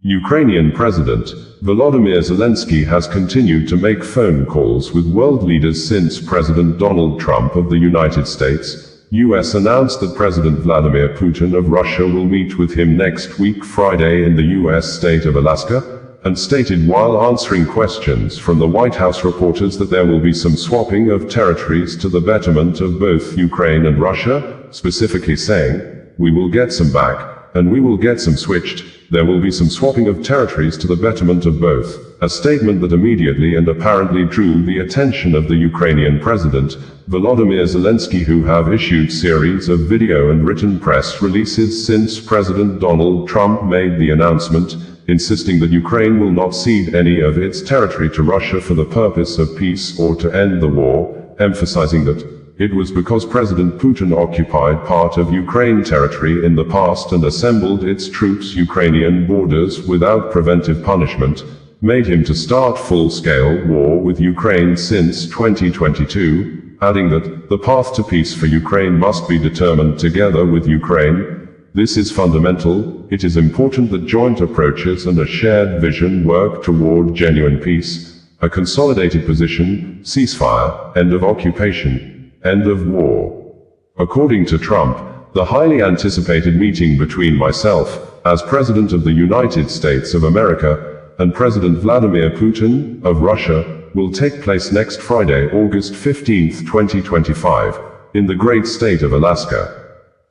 Ukrainian President Volodymyr Zelenskyy has continued to make phone calls with world leaders since President Donald Trump of the United States, U.S. announced that President Vladimir Putin of Russia will meet with him next week Friday in the U.S. state of Alaska, and stated while answering questions from the Whitehouse reporters that there will be some swapping of territories to the betterment of both Ukraine and Russia, specifically saying, "We will get some back, and we will get some switched. There will be some swapping of territories to the betterment of both," a statement that immediately and apparently drew the attention of the Ukrainian President, Volodymyr Zelenskyy, who have issued series of video and written press releases since President Donald Trump made the announcement, insisting that Ukraine will not cede any of its territory to Russia for the purpose of peace or to end the war, emphasizing that it was because President Putin occupied part of Ukraine territory in the past and assembled its troops Ukrainian borders without preventive punishment, made him to start full-scale war with Ukraine since 2022, adding that the path to peace for Ukraine must be determined together with Ukraine. This is fundamental. It is important that joint approaches and a shared vision work toward genuine peace, a consolidated position, ceasefire, end of occupation, end of war. According to Trump, the highly anticipated meeting between myself, as President of the United States of America, and President Vladimir Putin, of Russia, will take place next Friday, August 15, 2025, in the great state of Alaska.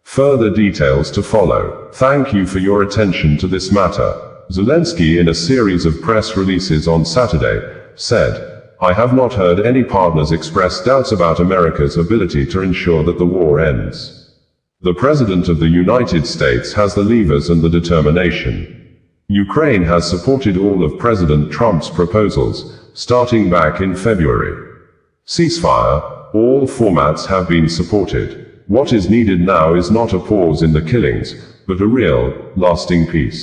Further details to follow. Thank you for your attention to this matter. Zelenskyy, in a series of press releases on Saturday, said, "I have not heard any partners express doubts about America's ability to ensure that the war ends. The President of the United States has the levers and the determination. Ukraine has supported all of President Trump's proposals, starting back in February. Ceasefire, all formats have been supported. What is needed now is not a pause in the killings, but a real, lasting peace.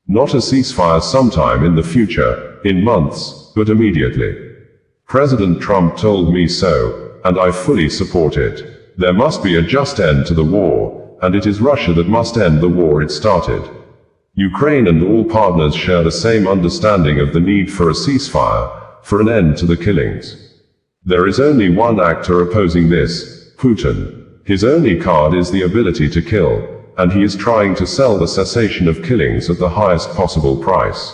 Not a ceasefire sometime in the future, in months, but immediately. President Trump told me so, and I fully support it. There must be a just end to the war, and it is Russia that must end the war it started. Ukraine and all partners share the same understanding of the need for a ceasefire, for an end to the killings. There is only one actor opposing this, Putin. His only card is the ability to kill, and he is trying to sell the cessation of killings at the highest possible price.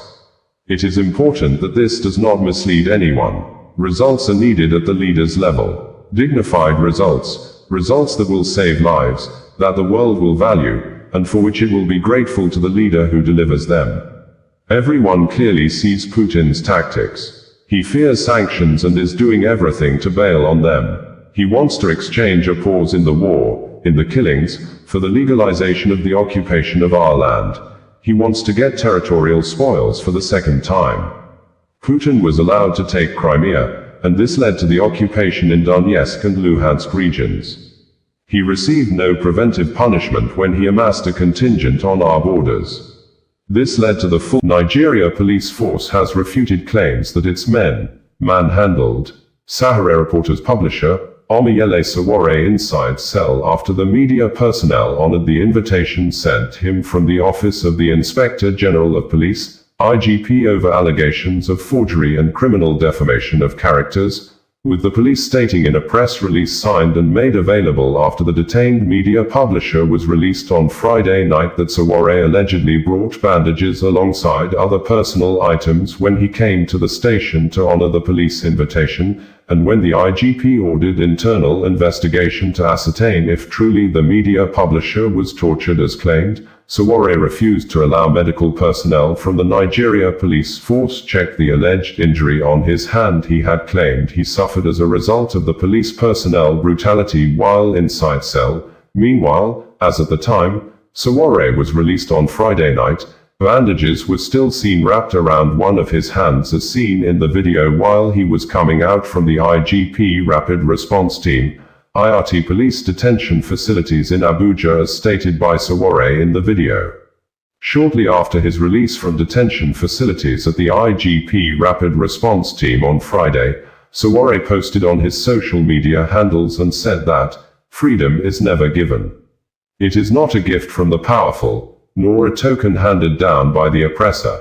It is important that this does not mislead anyone. Results are needed at the leader's level. Dignified results, results that will save lives, that the world will value, and for which it will be grateful to the leader who delivers them. Everyone clearly sees Putin's tactics. He fears sanctions and is doing everything to bail on them. He wants to exchange a pause in the war, in the killings, for the legalization of the occupation of our land. He wants to get territorial spoils for the second time. Putin was allowed to take Crimea, and this led to the occupation in Donetsk and Luhansk regions. He received no preventive punishment when he amassed a contingent on our borders. This led to the full Nigeria police force has refuted claims that its men manhandled Sahara Reporters publisher Omoyele Sowore inside cell after the media personnel honored the invitation sent him from the Office of the Inspector General of Police, IGP, over allegations of forgery and criminal defamation of characters, with the police stating in a press release signed and made available after the detained media publisher was released on Friday night that Sowore allegedly brought bandages alongside other personal items when he came to the station to honor the police invitation, and when the IGP ordered internal investigation to ascertain if truly the media publisher was tortured as claimed, Sowore refused to allow medical personnel from the Nigeria police force check the alleged injury on his hand he had claimed he suffered as a result of the police personnel brutality while inside cell. Meanwhile, as at the time Sowore was released on Friday night, bandages were still seen wrapped around one of his hands as seen in the video while he was coming out from the IGP Rapid Response Team, IRT police detention facilities in Abuja, as stated by Sowore in the video. Shortly after his release from detention facilities at the IGP Rapid Response Team on Friday, Sowore posted on his social media handles and said that, "Freedom is never given. It is not a gift from the powerful, nor a token handed down by the oppressor.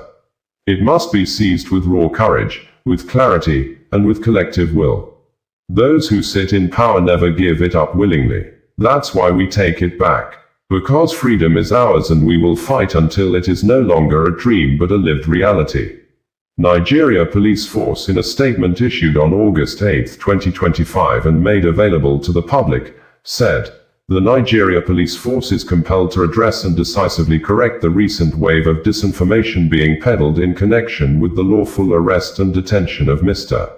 It must be seized with raw courage, with clarity, and with collective will. Those who sit in power never give it up willingly. That's why we take it back. Because freedom is ours and we will fight until it is no longer a dream but a lived reality. Nigeria Police Force, in a statement issued on August 8, 2025 and made available to the public, said, "The Nigeria Police Force is compelled to address and decisively correct the recent wave of disinformation being peddled in connection with the lawful arrest and detention of Mr.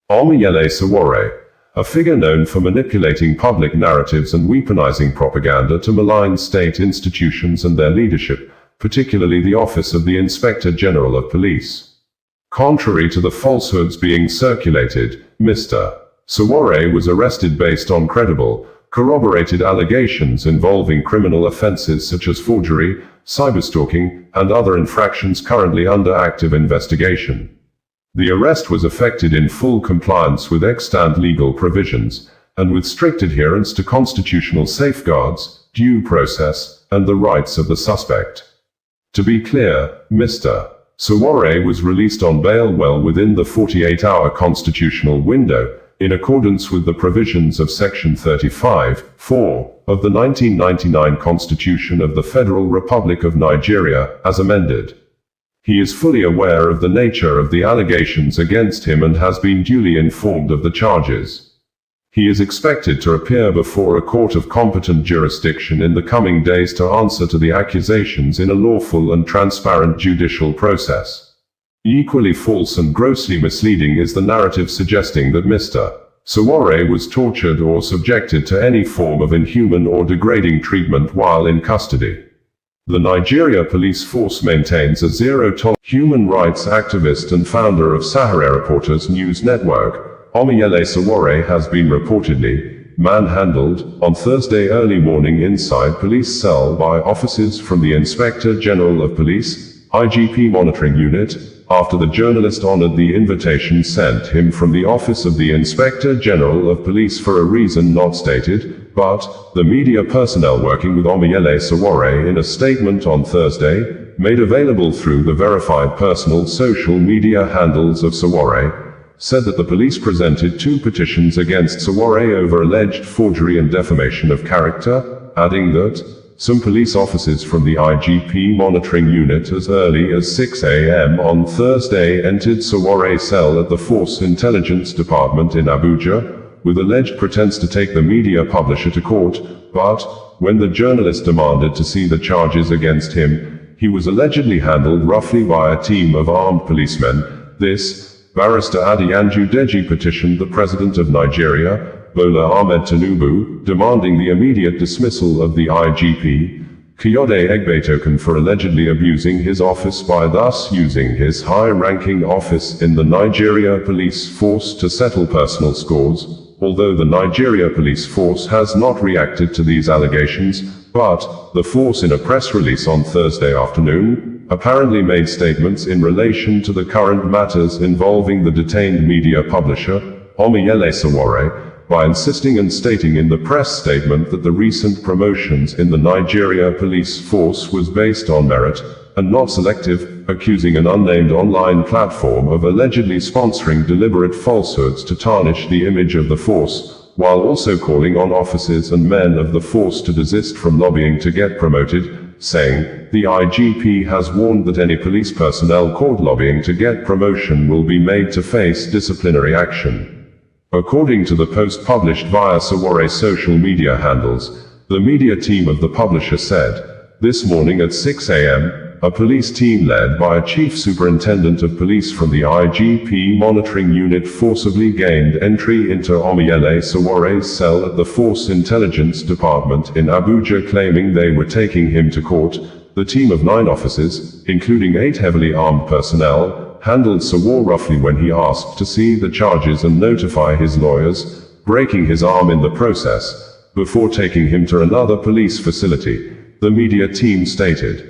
Omoyele Sowore, a figure known for manipulating public narratives and weaponizing propaganda to malign state institutions and their leadership, particularly the Office of the Inspector General of Police." Contrary to the falsehoods being circulated, Mr. Sowore was arrested based on credible, corroborated allegations involving criminal offenses such as forgery, cyberstalking, and other infractions currently under active investigation. The arrest was effected in full compliance with extant legal provisions, and with strict adherence to constitutional safeguards, due process, and the rights of the suspect. To be clear, Mr. Sowore was released on bail well within the 48-hour constitutional window, in accordance with the provisions of Section 35(4) of the 1999 Constitution of the Federal Republic of Nigeria, as amended. He is fully aware of the nature of the allegations against him and has been duly informed of the charges. He is expected to appear before a court of competent jurisdiction in the coming days to answer to the accusations in a lawful and transparent judicial process. Equally false and grossly misleading is the narrative suggesting that Mr. Sowore was tortured or subjected to any form of inhuman or degrading treatment while in custody. The Nigeria Police Force maintains a zero-tolerance. Human rights activist and founder of Sahara Reporters News Network, Omoyele Sowore has been reportedly manhandled on Thursday early morning inside police cell by officers from the Inspector General of Police, IGP Monitoring Unit, after the journalist honored the invitation sent him from the Office of the Inspector General of Police for a reason not stated, but the media personnel working with Omoyele Sowore, in a statement on Thursday, made available through the verified personal social media handles of Sowore, said that the police presented 2 petitions against Sowore over alleged forgery and defamation of character, adding that some police officers from the IGP monitoring unit as early as 6 a.m. on Thursday entered Sowore's cell at the Force Intelligence Department in Abuja, with alleged pretense to take the media publisher to court, but when the journalist demanded to see the charges against him, he was allegedly handled roughly by a team of armed policemen. This, Barrister Adeyanju Deji petitioned the President of Nigeria, Bola Ahmed Tinubu, demanding the immediate dismissal of the IGP, Kayode Egbetoken, for allegedly abusing his office by thus using his high-ranking office in the Nigeria Police Force to settle personal scores. Although the Nigeria Police Force has not reacted to these allegations, but the force, in a press release on Thursday afternoon, apparently made statements in relation to the current matters involving the detained media publisher, Omoyele Sowore, by insisting and stating in the press statement that the recent promotions in the Nigeria Police Force was based on merit, and not selective, accusing an unnamed online platform of allegedly sponsoring deliberate falsehoods to tarnish the image of the force, while also calling on officers and men of the force to desist from lobbying to get promoted, saying, "The IGP has warned that any police personnel caught lobbying to get promotion will be made to face disciplinary action." According to the post published via Sowore's social media handles, the media team of the publisher said, "This morning at 6 a.m., a police team led by a chief superintendent of police from the IGP monitoring unit forcibly gained entry into Omoyele Sowore's cell at the Force Intelligence Department in Abuja, claiming they were taking him to court." The team of 9 officers, including 8 heavily armed personnel, handled Sowore roughly when he asked to see the charges and notify his lawyers, breaking his arm in the process, before taking him to another police facility, the media team stated.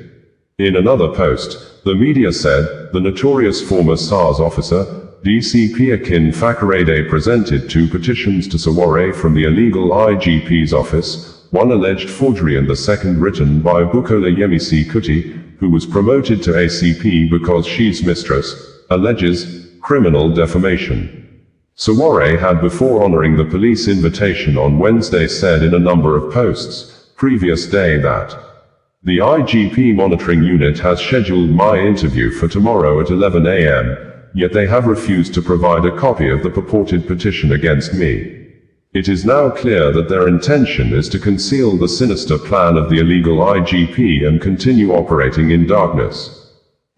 In another post, the media said, the notorious former SARS officer, DCP Akin Fakorede, presented 2 petitions to Sowore from the illegal IGP's office, one alleged forgery and the second written by Bukola Yemisi Kuti, who was promoted to ACP because she's mistress, alleges criminal defamation. Sowore had, before honoring the police invitation on Wednesday, said in a number of posts previous day that the IGP monitoring unit has scheduled my interview for tomorrow at 11 a.m., yet they have refused to provide a copy of the purported petition against me. It is now clear that their intention is to conceal the sinister plan of the illegal IGP and continue operating in darkness.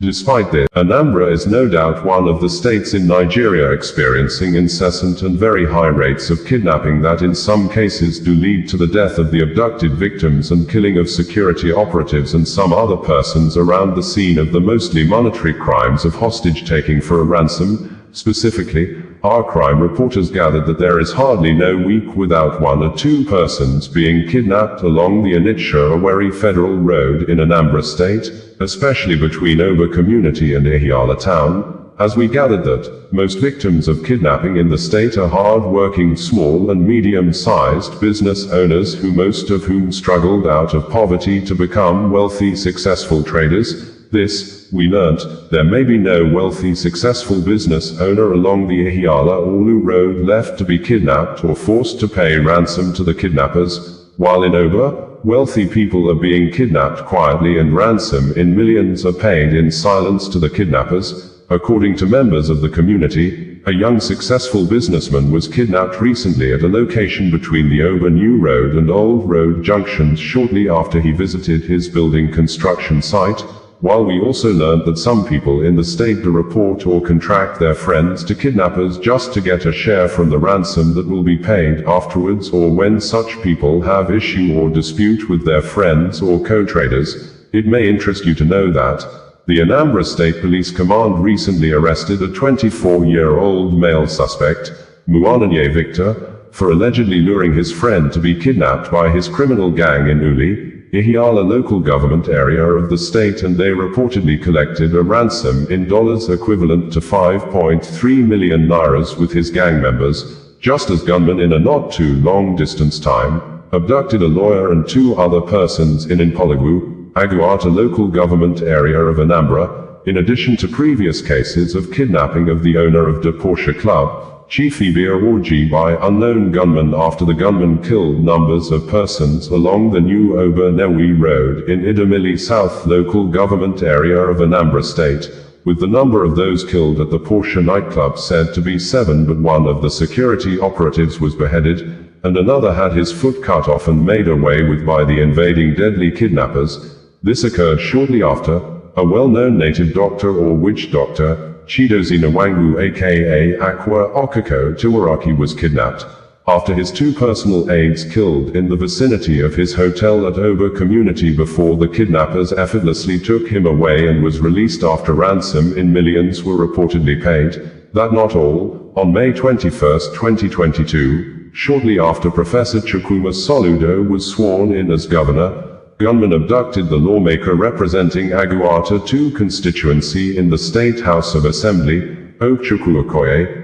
Despite this, Anambra is no doubt one of the states in Nigeria experiencing incessant and very high rates of kidnapping that in some cases do lead to the death of the abducted victims and killing of security operatives and some other persons around the scene of the mostly monetary crimes of hostage-taking for a ransom. Specifically, our crime reporters gathered that there is hardly no week without 1 or 2 persons being kidnapped along the Onitsha-Owerri Federal Road in Anambra State, especially between Oba community and Ihiala town, as we gathered that most victims of kidnapping in the state are hard-working small and medium-sized business owners who most of whom struggled out of poverty to become wealthy successful traders. This, we learnt, there may be no wealthy successful business owner along the Ihiala-Olu road left to be kidnapped or forced to pay ransom to the kidnappers, while in Oba, wealthy people are being kidnapped quietly and ransom in millions are paid in silence to the kidnappers. According to members of the community, a young successful businessman was kidnapped recently at a location between the Oba New Road and Old Road junctions shortly after he visited his building construction site, while we also learned that some people in the state do report or contract their friends to kidnappers just to get a share from the ransom that will be paid afterwards, or when such people have issue or dispute with their friends or co-traders. It may interest you to know that the Anambra State Police Command recently arrested a 24-year-old male suspect, Muananye Victor, for allegedly luring his friend to be kidnapped by his criminal gang in Uli, Ihiala local government area of the state, and they reportedly collected a ransom in dollars equivalent to 5.3 million nairas with his gang members, just as gunmen in a not too long distance time abducted a lawyer and 2 other persons in Mpologwu, Aguata local government area of Anambra, in addition to previous cases of kidnapping of the owner of the Porsche Club, Chief Ibia Orji, by unknown gunmen after the gunmen killed numbers of persons along the New Oba Newi Road in Idemili South local government area of Anambra State, with the number of those killed at the Porsche nightclub said to be 7, but one of the security operatives was beheaded, and another had his foot cut off and made away with by the invading deadly kidnappers. This occurred shortly after a well-known native doctor or witch doctor, Chidozie Nwangu aka Akwa Okoko Tiwaraki, was kidnapped, after his 2 personal aides killed in the vicinity of his hotel at Oba community before the kidnappers effortlessly took him away and was released after ransom in millions were reportedly paid. That not all, on May 21, 2022, shortly after Professor Chukwuma Soludo was sworn in as governor, gunmen abducted the lawmaker representing Aguata 2 constituency in the State House of Assembly, Okchukwu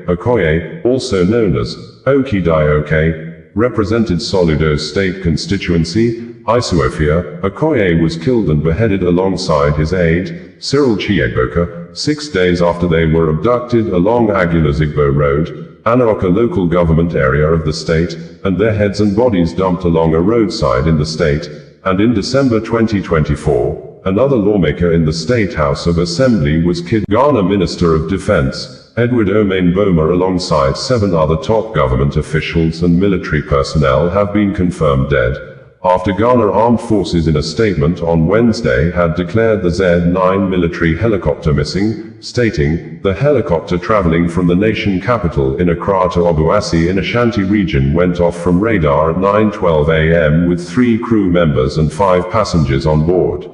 Okoye, also known as Okidai represented Soludo's state constituency. Isuofia Okoye was killed and beheaded alongside his aide, Cyril Chiegboka, 6 days after they were abducted along Agulazigbo Road, Anaoka local government area of the state, and their heads and bodies dumped along a roadside in the state. And in December 2024, another lawmaker in the State House of Assembly was killed. Ghana Minister of Defense, Edward Omain Boma, alongside 7 other top government officials and military personnel, have been confirmed dead, after Ghana Armed Forces in a statement on Wednesday had declared the Z-9 military helicopter missing, stating, "The helicopter traveling from the nation capital in Accra to Obuasi in Ashanti region went off from radar at 9:12 a.m. with 3 crew members and 5 passengers on board."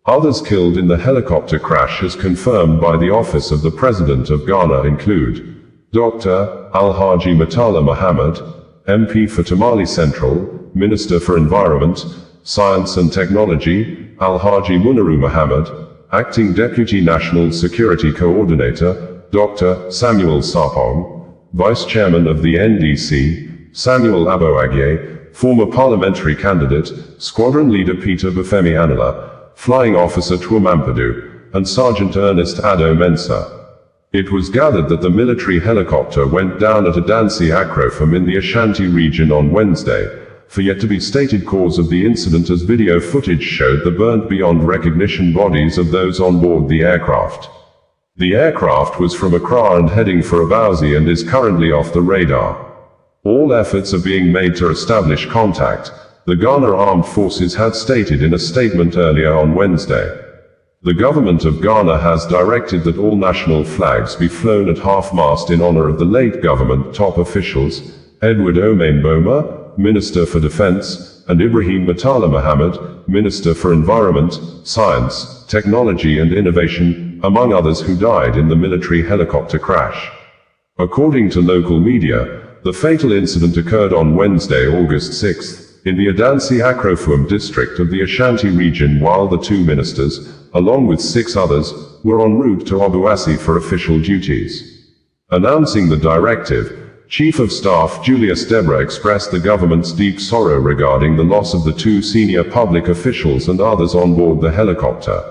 Others killed in the helicopter crash, as confirmed by the Office of the President of Ghana, include Dr. Alhaji Murtala Muhammad, MP for Tamale Central, Minister for Environment, Science and Technology, Alhaji Munaru Muhammad, Acting Deputy National Security Coordinator, Dr. Samuel Sarpong, Vice Chairman of the NDC, Samuel Aboagye, former parliamentary candidate, squadron leader Peter Bafemi Anala, flying officer Chouamampadou, and Sergeant Ernest Ado Mensah. It was gathered that the military helicopter went down at Adansi Akrofum in the Ashanti region on Wednesday, for yet to be stated cause of the incident, as video footage showed the burnt beyond recognition bodies of those on board the aircraft. The aircraft was from Accra and heading for Abauzi and is currently off the radar. All efforts are being made to establish contact, the Ghana Armed Forces had stated in a statement earlier on Wednesday. The government of Ghana has directed that all national flags be flown at half-mast in honor of the late government top officials, Edward Omain Boma, Minister for Defense, and Ibrahim Matala Mohammed, Minister for Environment, Science, Technology and Innovation, among others, who died in the military helicopter crash. According to local media, the fatal incident occurred on Wednesday, August 6, in the Adansi Akrofum district of the Ashanti region, while the two ministers, along with 6 others, were en route to Obuasi for official duties. Announcing the directive, Chief of Staff Julius Deborah expressed the government's deep sorrow regarding the loss of the 2 senior public officials and others on board the helicopter.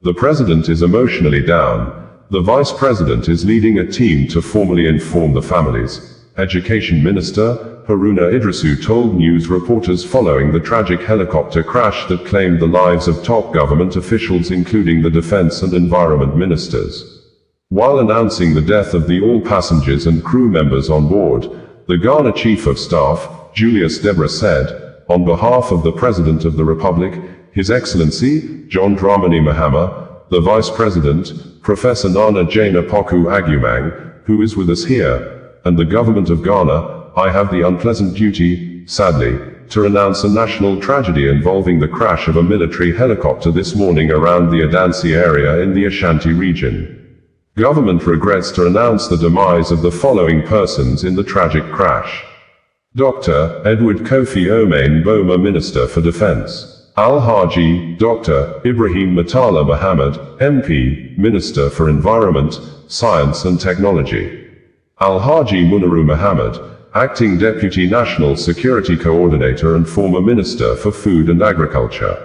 The president is emotionally down. The vice president is leading a team to formally inform the families. Education Minister Haruna Idrisu told news reporters following the tragic helicopter crash that claimed the lives of top government officials, including the defense and environment ministers. While announcing the death of all passengers and crew members on board, the Ghana Chief of Staff, Julius Deborah, said, on behalf of the President of the Republic, His Excellency, John Dramani Mahama, the Vice President, Professor Nana Jane Apoku Agumang, who is with us here, and the Government of Ghana, I have the unpleasant duty, sadly, to announce a national tragedy involving the crash of a military helicopter this morning around the Adansi area in the Ashanti region. Government regrets to announce the demise of the following persons in the tragic crash. Dr. Edward Kofi Omain Boma, Minister for Defense. Al-Haji, Dr. Ibrahim Matala Mohammed, MP, Minister for Environment, Science and Technology. Al-Haji Munaru Mohammed, Acting Deputy National Security Coordinator and former Minister for Food and Agriculture.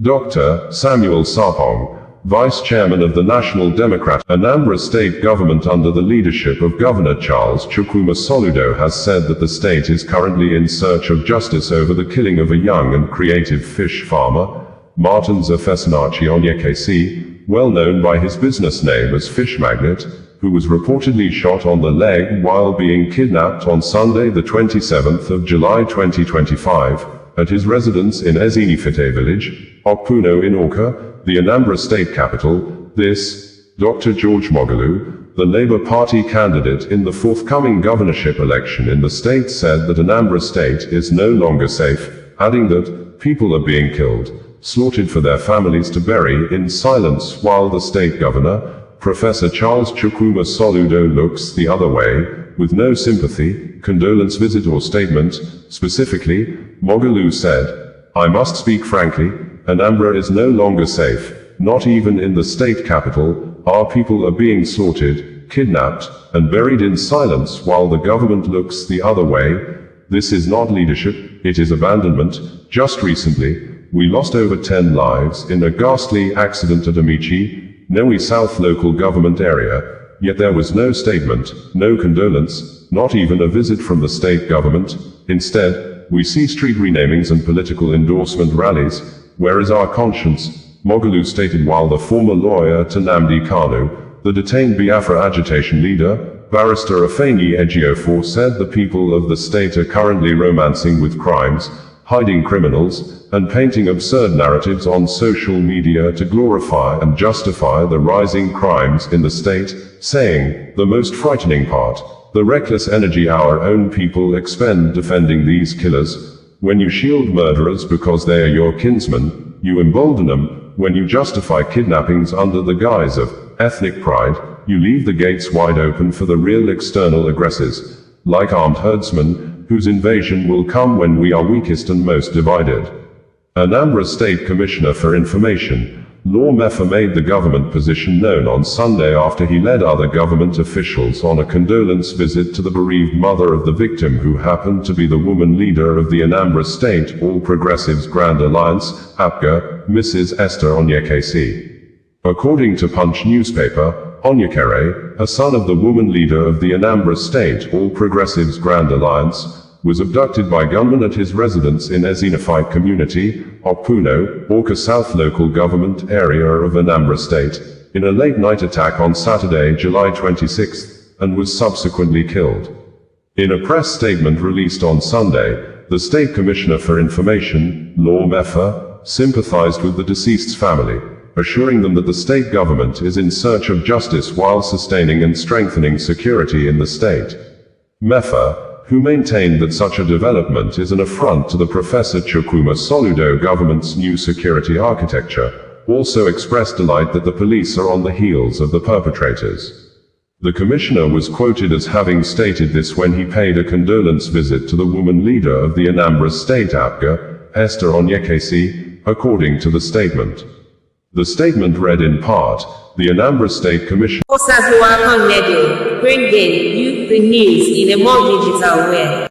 Dr. Samuel Sarpong, Vice Chairman of the National Democratic Anambra State Government under the leadership of Governor Charles Chukwuma Soludo, has said that the state is currently in search of justice over the killing of a young and creative fish farmer, Martin Zafesinachi Onyekesi, well known by his business name as Fish Magnet, who was reportedly shot on the leg while being kidnapped on Sunday the 27th of July 2025, at his residence in Ezinifite village, Okpuno in Awka, the Anambra state capital. This, Dr. George Moghalu, the Labour Party candidate in the forthcoming governorship election in the state, said that Anambra state is no longer safe, adding that people are being killed, slaughtered for their families to bury in silence, while the state governor, Professor Charles Chukwuma Soludo, looks the other way, with no sympathy, condolence visit or statement. Specifically, Moghalu said, I must speak frankly, Anambra is no longer safe, not even in the state capital. Our people are being slaughtered, kidnapped, and buried in silence while the government looks the other way. This is not leadership, it is abandonment. Just recently, we lost over 10 lives in a ghastly accident at Amici, Noe South local government area, yet there was no statement, no condolence, not even a visit from the state government. Instead, we see street renamings and political endorsement rallies. Where is our conscience? Moghalu stated, while the former lawyer to Nnamdi Kanu, the detained Biafra agitation leader, Barrister Afeni Ejiofor, said the people of the state are currently romancing with crimes, hiding criminals, and painting absurd narratives on social media to glorify and justify the rising crimes in the state, saying, the most frightening part, the reckless energy our own people expend defending these killers. When you shield murderers because they are your kinsmen, you embolden them. When you justify kidnappings under the guise of ethnic pride, you leave the gates wide open for the real external aggressors, like armed herdsmen, whose invasion will come when we are weakest and most divided. Anambra State Commissioner for Information, Lawmaker made the government position known on Sunday after he led other government officials on a condolence visit to the bereaved mother of the victim, who happened to be the woman leader of the Anambra State All Progressives Grand Alliance, APGA, Mrs. Esther Onyekesi. According to Punch newspaper, Onyekere, a son of the woman leader of the Anambra State All Progressives Grand Alliance, was abducted by gunmen at his residence in Ezinaphi community, Okuno, Awka South local government area of Anambra State, in a late-night attack on Saturday, July 26, and was subsequently killed. In a press statement released on Sunday, the State Commissioner for Information, Lawmaker, sympathized with the deceased's family, assuring them that the state government is in search of justice while sustaining and strengthening security in the state. Mefa, who maintained that such a development is an affront to the Professor Chukwuma Soludo government's new security architecture, also expressed delight that the police are on the heels of the perpetrators. The commissioner was quoted as having stated this when he paid a condolence visit to the woman leader of the Anambra State APGA, Esther Onyekesi, according to the statement. The statement read in part, the Anambra State Commissioner bringing you the news in a more digital way.